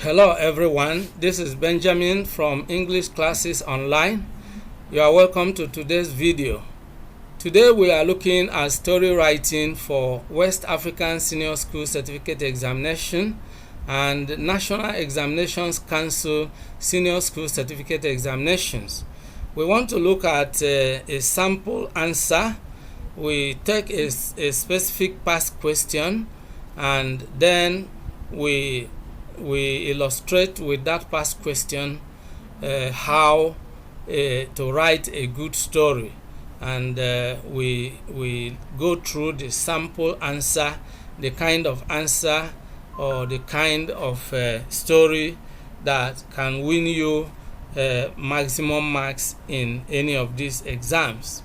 Hello everyone, this is Benjamin from English Classes Online. You are welcome to today's video. Today we are looking at story writing for West African Senior School Certificate Examination and National Examinations Council Senior School Certificate Examinations. We want to look at a sample answer. We take a specific past question and then we illustrate with that past question how to write a good story, and we go through the sample answer, the kind of answer or the kind of story that can win you maximum marks in any of these exams.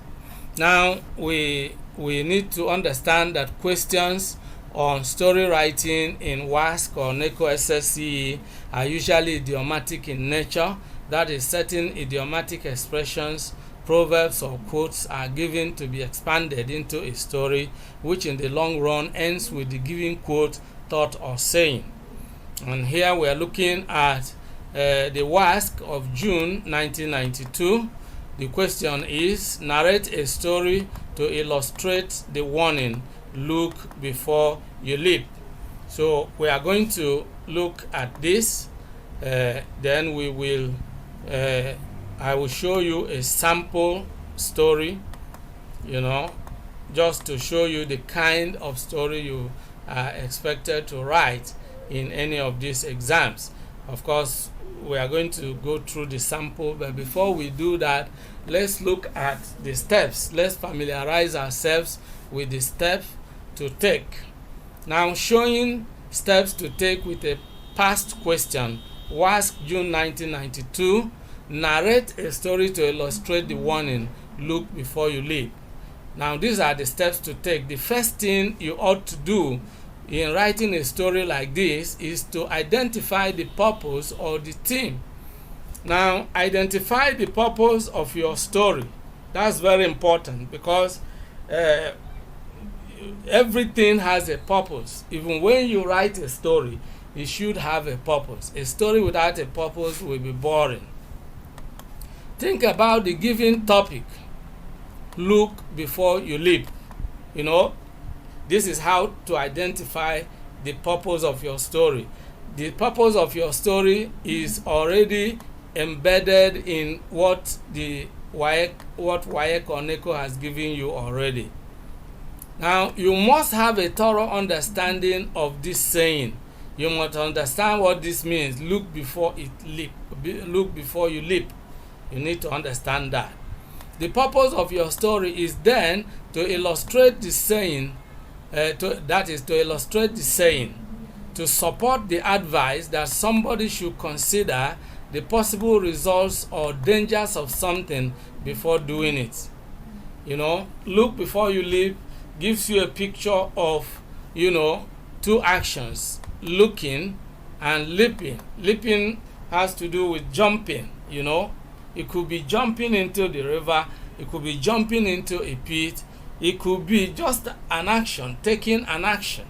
Now we need to understand that questions on story writing in Wassce or Neco Ssce are usually idiomatic in nature. That is, certain idiomatic expressions, proverbs or quotes are given to be expanded into a story, which in the long run ends with the given quote, thought or saying. And here we are looking at the Wassce of June 1992. The question is, narrate a story to illustrate the warning, look before you leap. So we are going to look at this. Then we will I will show you a sample story, just to show you the kind of story you are expected to write in any of these exams. Of course, we are going to go through the sample, but before we do that, let's look at the steps. Let's familiarize ourselves with the steps to take. Now, showing steps to take with a past question. Wassce, June 1992. Narrate a story to illustrate the warning, look before you leap. Now, these are the steps to take. The first thing you ought to do in writing a story like this is to identify the purpose or the theme. Now, identify the purpose of your story. That's very important, because everything has a purpose. Even when you write a story, it should have a purpose. A story without a purpose will be boring. Think about the given topic. Look before you leap. This is how to identify the purpose of your story. The purpose of your story is already embedded in what Wassce or Neco has given you already. Now, you must have a thorough understanding of this saying. You must understand what this means. Look before you leap. You need to understand that. The purpose of your story is then to illustrate the saying, to support the advice that somebody should consider the possible results or dangers of something before doing it. Look before you leap gives you a picture of, two actions, looking and leaping. Leaping has to do with jumping, It could be jumping into the river, it could be jumping into a pit, it could be just an action, taking an action,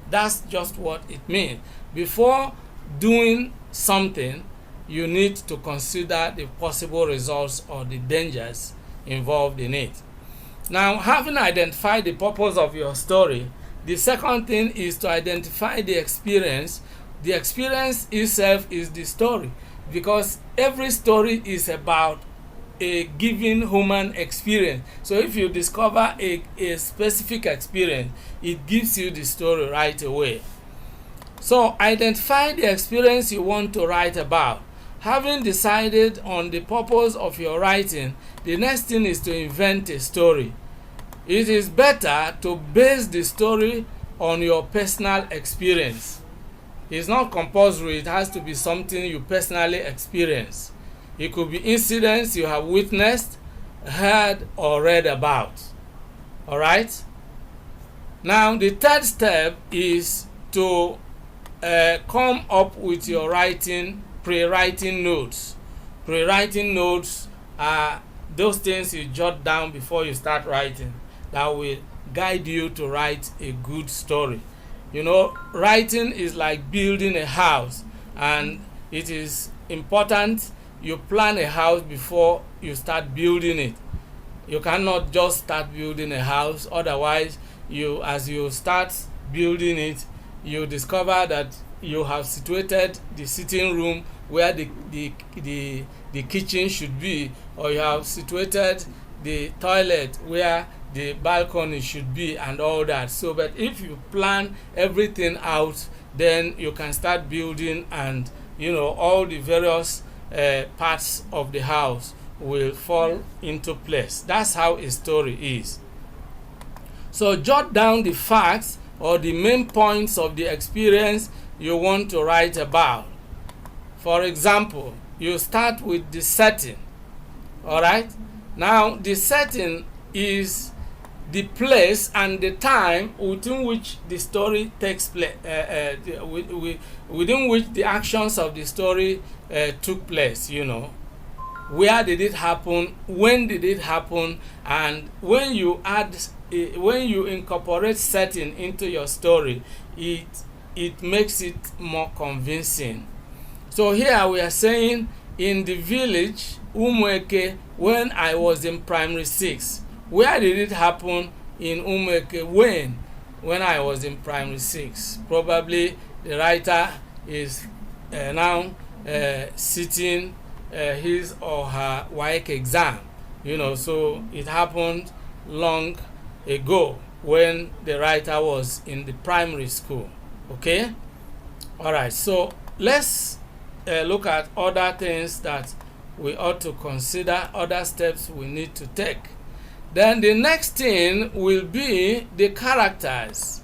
That's just what it means. Before doing something, you need to consider the possible results or the dangers involved in it. Now, having identified the purpose of your story, the second thing is to identify the experience. The experience itself is the story, because every story is about a given human experience. So if you discover a specific experience, it gives you the story right away. So identify the experience you want to write about. Having decided on the purpose of your writing, the next thing is to invent a story. It is better to base the story on your personal experience. It's not compulsory. It has to be something you personally experience. It could be incidents you have witnessed, heard, or read about. All right? Now, the third step is to come up with your pre-writing notes. Pre-writing notes are those things you jot down before you start writing that will guide you to write a good story. Writing is like building a house. and it is important you plan a house before you start building it. You cannot just start building a house, otherwise as you start building it, you discover that you have situated the sitting room where the kitchen should be, or you have situated the toilet where the balcony should be, and all that. So but if you plan everything out, then you can start building, and all the various parts of the house will fall into place. That's how a story is. So jot down the facts or the main points of the experience you want to write about. For example, you start with the setting. All right? Now, the setting is the place and the time within which the story takes place, within which the actions of the story took place, Where did it happen? When did it happen? And when you incorporate setting into your story, it makes it more convincing. So here we are saying, in the village Umueke, when I was in primary 6. Where did it happen in Umueke? When I was in primary 6. Probably the writer is now sitting his or her WAEC exam. So it happened long ago when the writer was in the primary school. Okay? Alright, so let's look at other things that we ought to consider, other steps we need to take. Then the next thing will be the characters.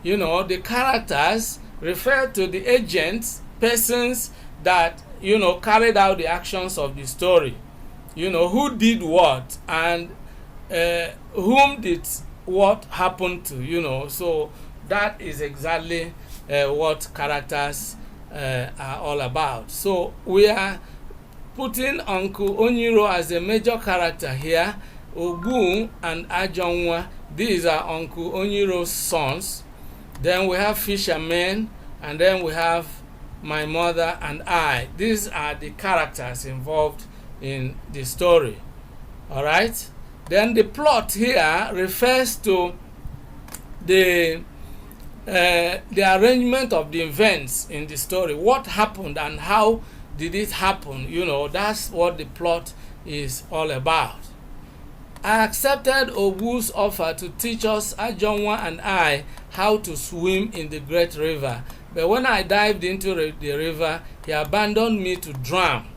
The characters refer to the agents, persons that, carried out the actions of the story. Who did what and whom did what happen to, So that is exactly what characters are all about. So we are putting Uncle Onyiro as a major character here. Ogun and Ajonwa, these are Uncle Onyiro's sons. Then we have fishermen, and then we have my mother and I. These are the characters involved in the story. Alright? Then the plot here refers to the arrangement of the events in the story. What happened and how did it happen? That's what the plot is all about. I accepted Ogu's offer to teach us, Ajonwa and I, how to swim in the great river. But when I dived into the river, he abandoned me to drown.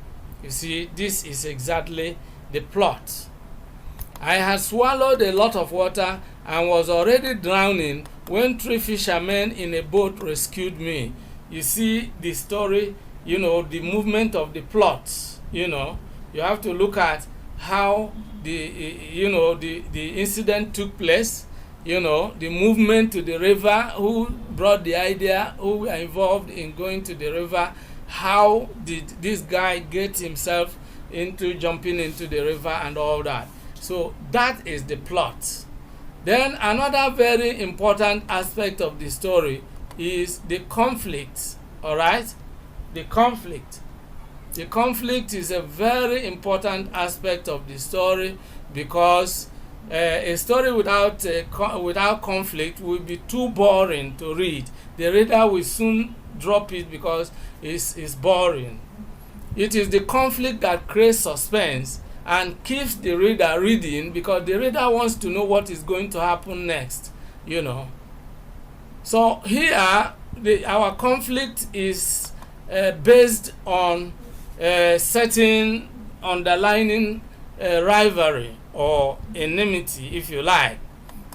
You see, this is exactly the plot. I had swallowed a lot of water and was already drowning when 3 fishermen in a boat rescued me. You see the story, the movement of the plot. You have to look at how the incident took place, the movement to the river, who brought the idea, who were involved in going to the river, how did this guy get himself into jumping into the river and all that. So that is the plot. Then another very important aspect of the story is the conflict. All right? The conflict. The conflict is a very important aspect of the story, because a story without conflict will be too boring to read. The reader will soon drop it because it's boring. It is the conflict that creates suspense and keeps the reader reading, because the reader wants to know what is going to happen next. So here our conflict is based on certain underlying rivalry or enmity, if you like.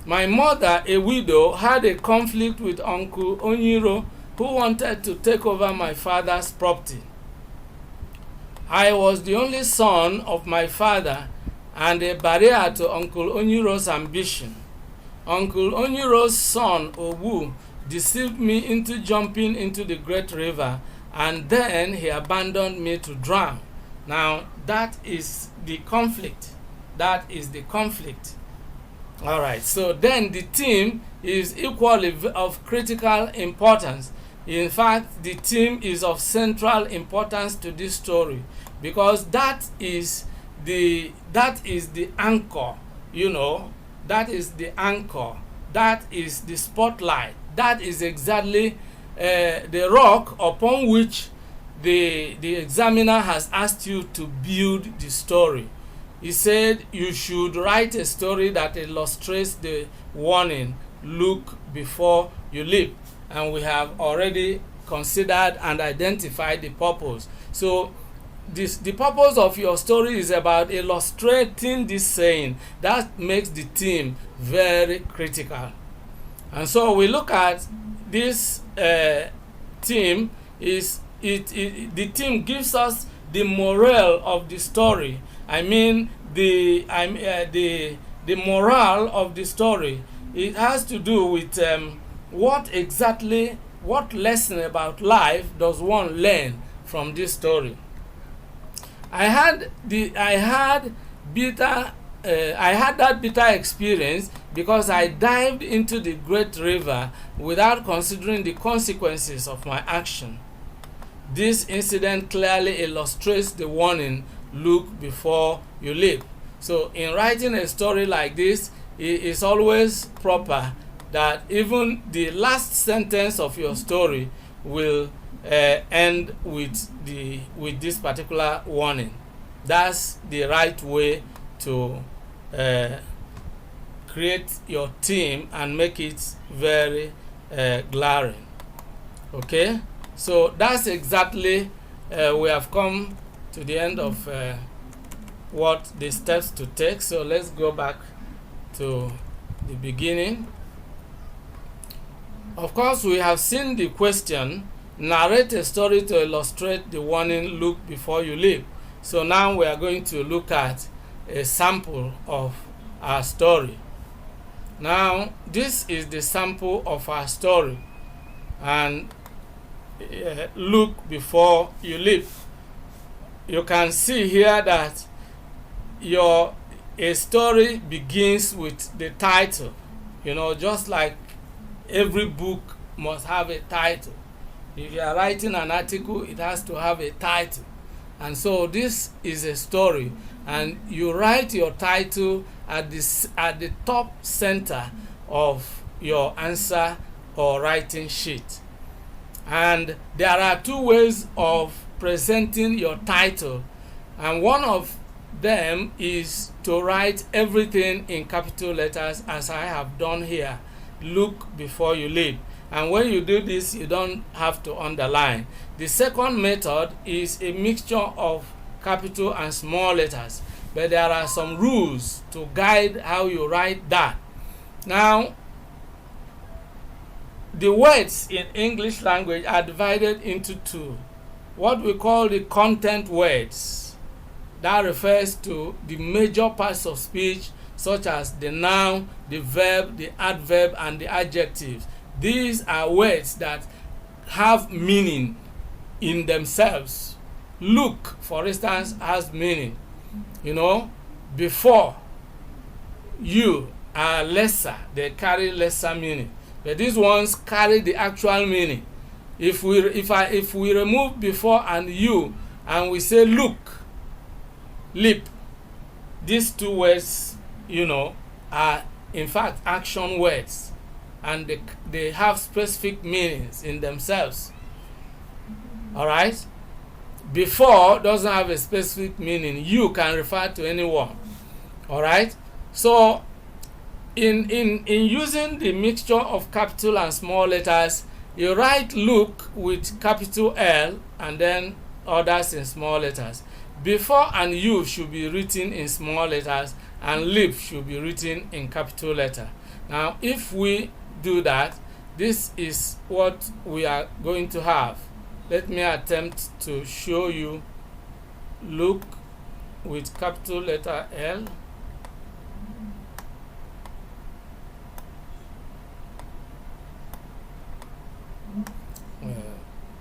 My mother, a widow, had a conflict with Uncle Onyiro, who wanted to take over my father's property. I was the only son of my father and a barrier to Uncle Onyiro's ambition. Uncle Onyiro's son, Owu, deceived me into jumping into the great river, and then he abandoned me to drown. Now, that is the conflict. That is the conflict. All right, so then the theme is equally of critical importance. In fact, the theme is of central importance to this story, because that is the anchor, you know, that is the anchor, that is the spotlight, that is exactly the rock upon which the examiner has asked you to build the story. He said you should write a story that illustrates the warning, look before you leap. And we have already considered and identified the purpose. So the purpose of your story is about illustrating this saying. That makes the theme very critical. And so we look at this theme. The theme gives us the morale of the story. I mean the morale of the story. It has to do with what lesson about life does one learn from this story. I had that bitter experience because I dived into the great river without considering the consequences of my action. This incident clearly illustrates the warning, look before you leap. So in writing a story like this, it is always proper that even the last sentence of your story will end with this particular warning. That's the right way to create your theme and make it very glaring. Okay, so that's exactly we have come to the end of what the steps to take. So let's go back to the beginning. Of course, we have seen the question, narrate a story to illustrate the warning, look before you leap. So now we are going to look at a sample of our story. Now, this is the sample of our story. And look before you leap. You can see here that a story begins with the title. You know, just like every book must have a title. If you are writing an article, it has to have a title. And so this is a story, and you write your title at the top center of your answer or writing sheet. And there are two ways of presenting your title, and one of them is to write everything in capital letters, as I have done here. Look before you leap. And when you do this, you don't have to underline. The second method is a mixture of capital and small letters, but there are some rules to guide how you write that. Now, the words in English language are divided into two. What we call the content words. That refers to the major parts of speech, such as the noun, the verb, the adverb, and the adjectives. These are words that have meaning in themselves. Look, for instance, has meaning. You know, before, you are lesser. They carry lesser meaning. But these ones carry the actual meaning. If we remove before and you, and we say look, leap, these two words, you know, are in fact action words, and they have specific meanings in themselves. All right? Before doesn't have a specific meaning. You can refer to anyone. All right? So in using the mixture of capital and small letters, you write look with capital L and then others in small letters. Before and you should be written in small letters, and leap should be written in capital letter. Now, if we do that, this is what we are going to have. Let me attempt to show you look with capital letter L.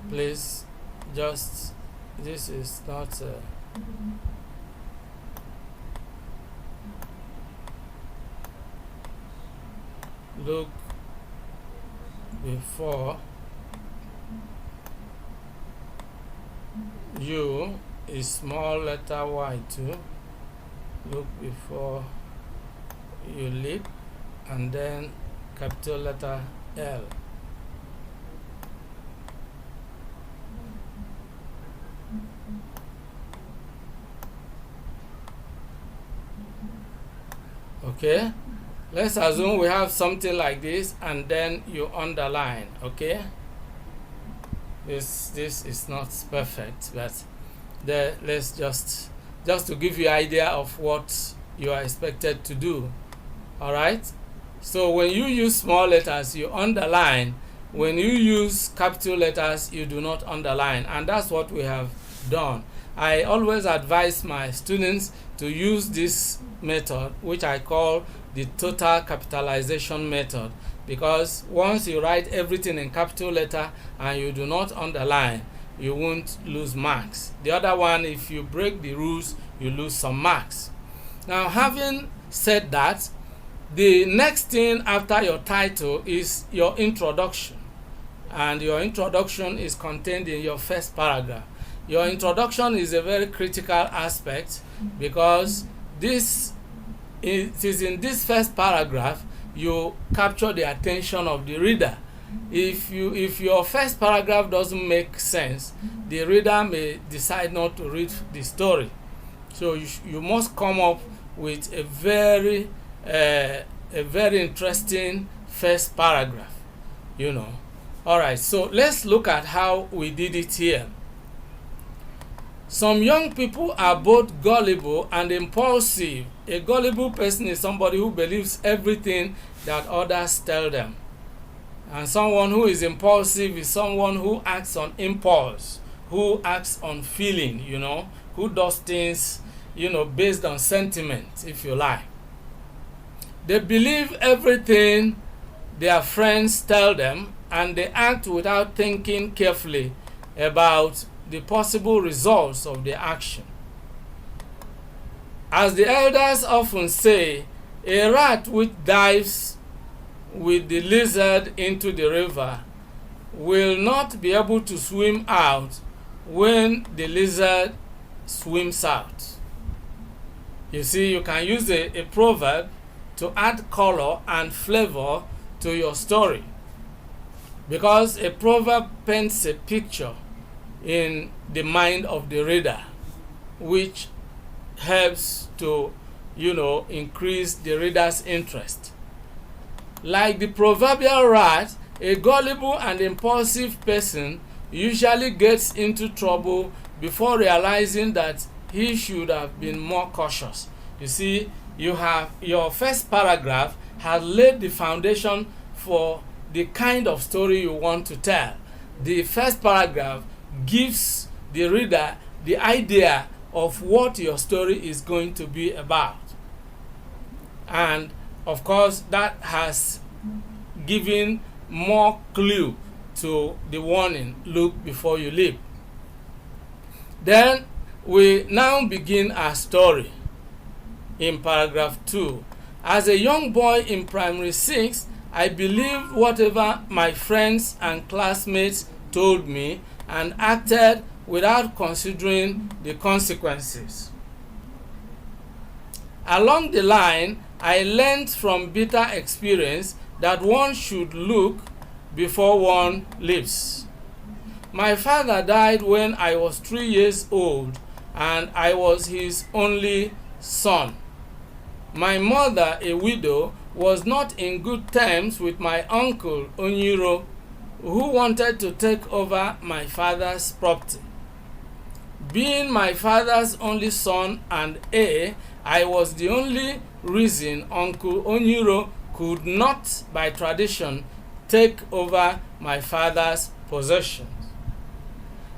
Please, just, this is not look before U is small letter y too. Look before you leap, and then capital letter L. Okay, let's assume we have something like this, and then you underline. Okay, this is not perfect, but let's just to give you idea of what you are expected to do. All right, so when you use small letters, you underline. When you use capital letters, you do not underline, and that's what we have done. I always advise my students to use this method, which I call the total capitalization method, because once you write everything in capital letter and you do not underline, you won't lose marks. The other one, if you break the rules, you lose some marks. Now, having said that, the next thing after your title is your introduction, and your introduction is contained in your first paragraph. Your introduction is a very critical aspect, because it is in this first paragraph you capture the attention of the reader. If your first paragraph doesn't make sense, the reader may decide not to read the story. So you must come up with a very interesting first paragraph. All right, so let's look at how we did it here. Some young people are both gullible and impulsive. A gullible person is somebody who believes everything that others tell them. And someone who is impulsive is someone who acts on impulse, who acts on feeling, who does things, based on sentiment, if you like. They believe everything their friends tell them, and they act without thinking carefully about the possible results of their action. As the elders often say, a rat which dives with the lizard into the river will not be able to swim out when the lizard swims out. You see, you can use a proverb to add color and flavor to your story, because a proverb paints a picture in the mind of the reader, which helps to, increase the reader's interest. Like the proverbial rat, a gullible and impulsive person usually gets into trouble before realizing that he should have been more cautious. You see, your first paragraph has laid the foundation for the kind of story you want to tell. The first paragraph gives the reader the idea of what your story is going to be about. And of course, that has given more clue to the warning, look before you leap. Then we now begin our story in paragraph 2. As a young boy in primary 6, I believed whatever my friends and classmates told me and acted without considering the consequences. Along the line, I learned from bitter experience that one should look before one leaps. My father died when I was 3 years old, and I was his only son. My mother, a widow, was not in good terms with my uncle Onyiro, who wanted to take over my father's property. Being my father's only son and heir, I was the only reason Uncle Onyiro could not, by tradition, take over my father's possessions.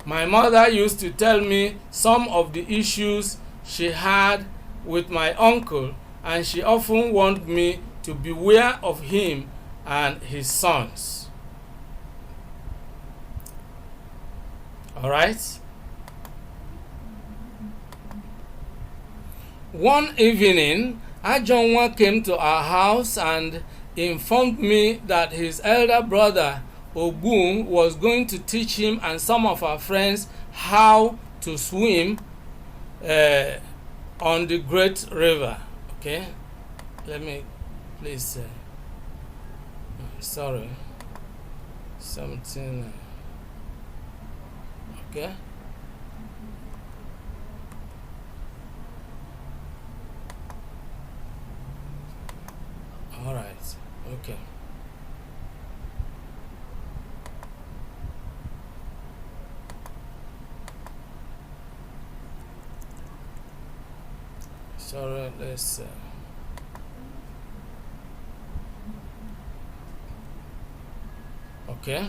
My mother used to tell me some of the issues she had with my uncle, and she often warned me to beware of him and his sons. All right? One evening, Ajonwa came to our house and informed me that his elder brother Ogun was going to teach him and some of our friends how to swim on the great river. Okay, let me please sorry, something okay. All right, okay. Sorry, let's okay.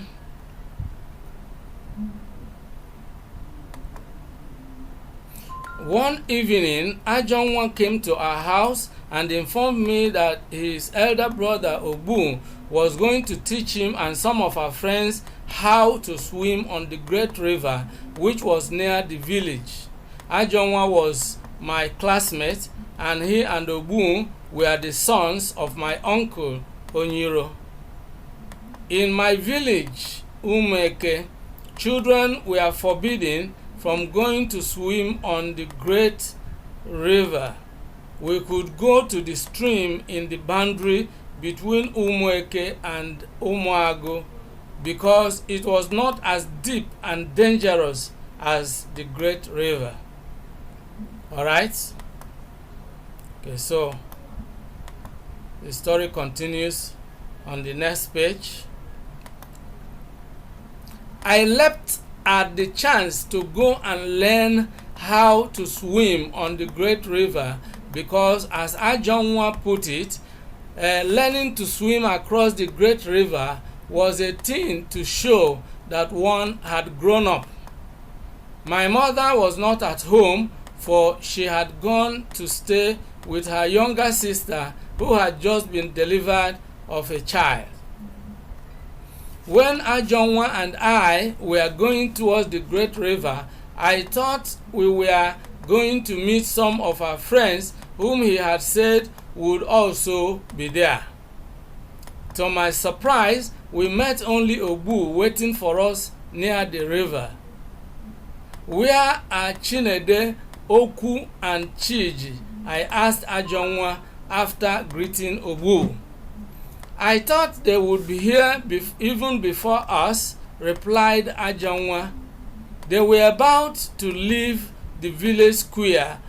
One evening, Ajonwa came to our house and informed me that his elder brother Obu was going to teach him and some of our friends how to swim on the great river which was near the village. Ajonwa was my classmate, and he and Obu were the sons of my uncle Onyiro. In my village, Umeke, children were forbidden from going to swim on the great river. We could go to the stream in the boundary between Umeke and Umuago because it was not as deep and dangerous as the great river. Alright? Okay, so the story continues on the next page. I leapt at the chance to go and learn how to swim on the great river because, as Ajonwa put it, learning to swim across the great river was a thing to show that one had grown up. My mother was not at home, for she had gone to stay with her younger sister who had just been delivered of a child. When Ajonwa and I were going towards the great river, I thought we were going to meet some of our friends whom he had said would also be there. To my surprise, we met only Obu waiting for us near the river. Where are Chinede, Oku, and Chiji? I asked Ajonwa after greeting Obu. I thought they would be here even before us, replied Ajonwa. They were about to leave the village square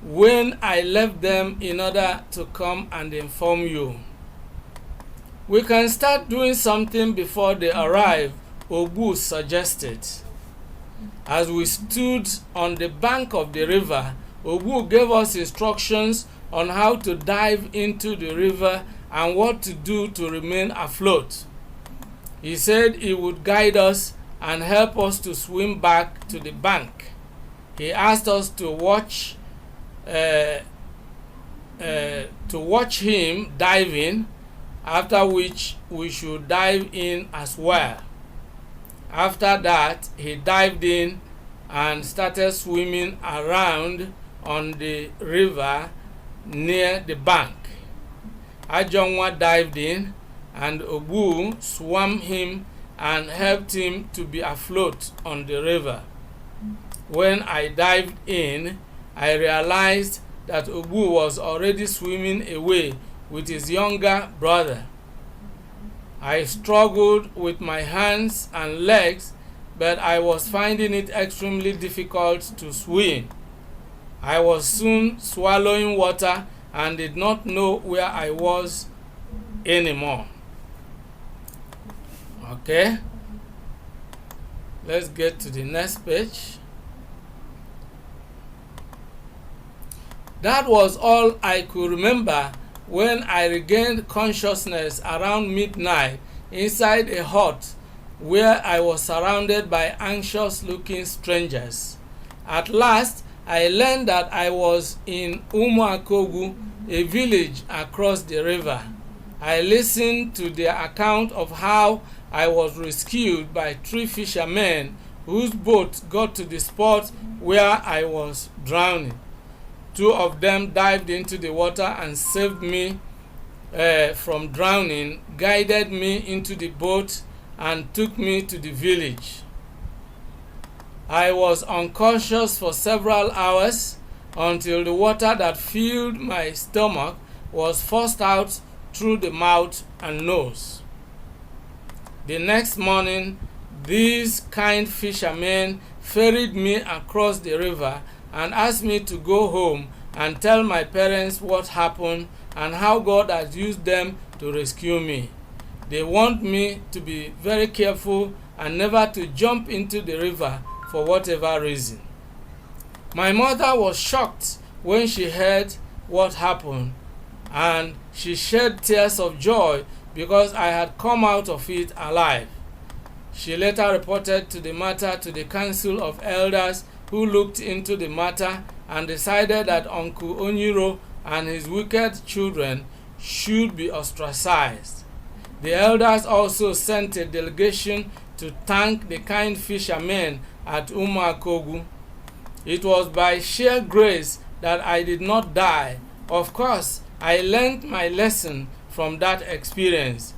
when I left them in order to come and inform you. We can start doing something before they arrive, Obu suggested. As we stood on the bank of the river, Obu gave us instructions on how to dive into the river and what to do to remain afloat. He said he would guide us and help us to swim back to the bank. He asked us to watch him dive in, after which we should dive in as well. After that, he dived in and started swimming around on the river near the bank. Ajonwa dived in, and Obu swam him and helped him to be afloat on the river. When I dived in, I realized that Obu was already swimming away with his younger brother. I struggled with my hands and legs, but I was finding it extremely difficult to swim. I was soon swallowing water and did not know where I was anymore. Okay, let's get to the next page. That was all I could remember when I regained consciousness around midnight inside a hut where I was surrounded by anxious-looking strangers. At last, I learned that I was in Umuakogu, a village across the river. I listened to their account of how I was rescued by 3 fishermen whose boat got to the spot where I was drowning. 2 of them dived into the water and saved me from drowning, guided me into the boat, and took me to the village. I was unconscious for several hours until the water that filled my stomach was forced out through the mouth and nose. The next morning, these kind fishermen ferried me across the river and asked me to go home and tell my parents what happened and how God has used them to rescue me. They want me to be very careful and never to jump into the river for whatever reason. My mother was shocked when she heard what happened, and she shed tears of joy because I had come out of it alive. She later reported the matter to the council of elders, who looked into the matter and decided that Uncle Onyiro and his wicked children should be ostracized. The elders also sent a delegation to thank the kind fishermen at Umuakogu. It was by sheer grace that I did not die. Of course, I learned my lesson from that experience.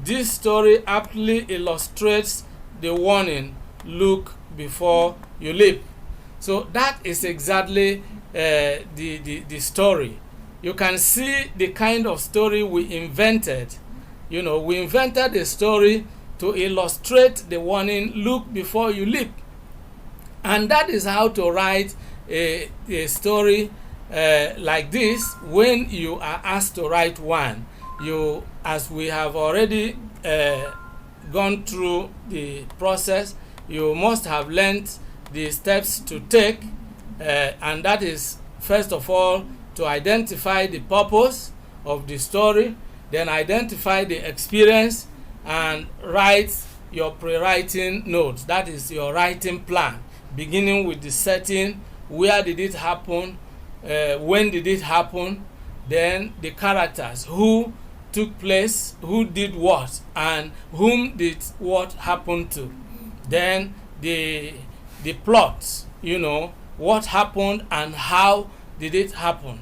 This story aptly illustrates the warning, look before you leap. So that is exactly the story. You can see the kind of story we invented. We invented a story to illustrate the warning, look before you leap. And that is how to write a story like this when you are asked to write one. As we have already gone through the process, you must have learned the steps to take, and that is, first of all, to identify the purpose of the story, then identify the experience, and write your pre-writing notes. That is your writing plan, beginning with the setting, where did it happen, when did it happen, then the characters, who took place, who did what, and whom did what happen to. Then the plot, what happened and how did it happen,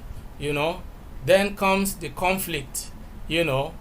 Then comes the conflict, the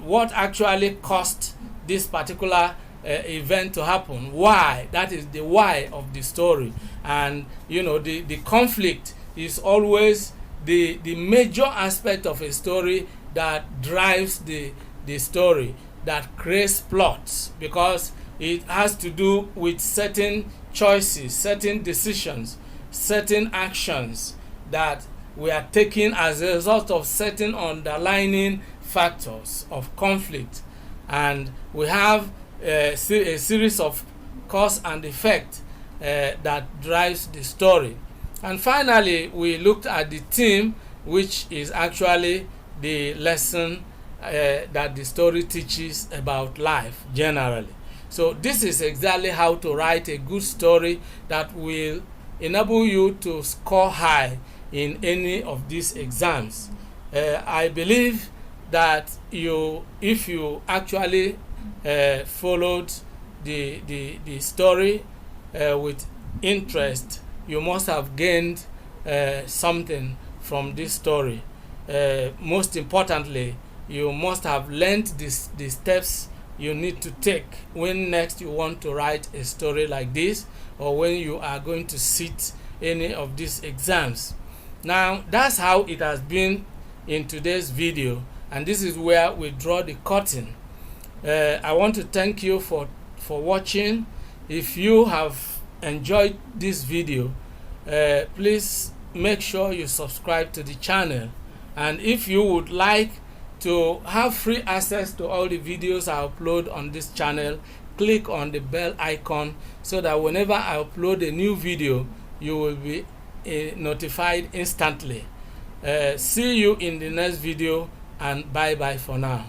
what actually caused this particular event to happen. Why? That is the why of the story. And the conflict is always the major aspect of a story that drives the story, that creates plots, because it has to do with certain choices, certain decisions, certain actions that we are taking as a result of certain underlying factors of conflict. And we have a series of cause and effect that drives the story. And finally, we looked at the theme, which is actually the lesson that the story teaches about life generally. So this is exactly how to write a good story that will enable you to score high in any of these exams. I believe that if you actually followed the story with interest, you must have gained something from this story. Most importantly, you must have learned the steps you need to take when next you want to write a story like this, or when you are going to sit any of these exams. Now, that's how it has been in today's video, and this is where we draw the curtain. I want to thank you for watching. If you have enjoyed this video, please make sure you subscribe to the channel. And if you would like to have free access to all the videos I upload on this channel, click on the bell icon so that whenever I upload a new video, you will be notified instantly. See you in the next video, and bye bye for now.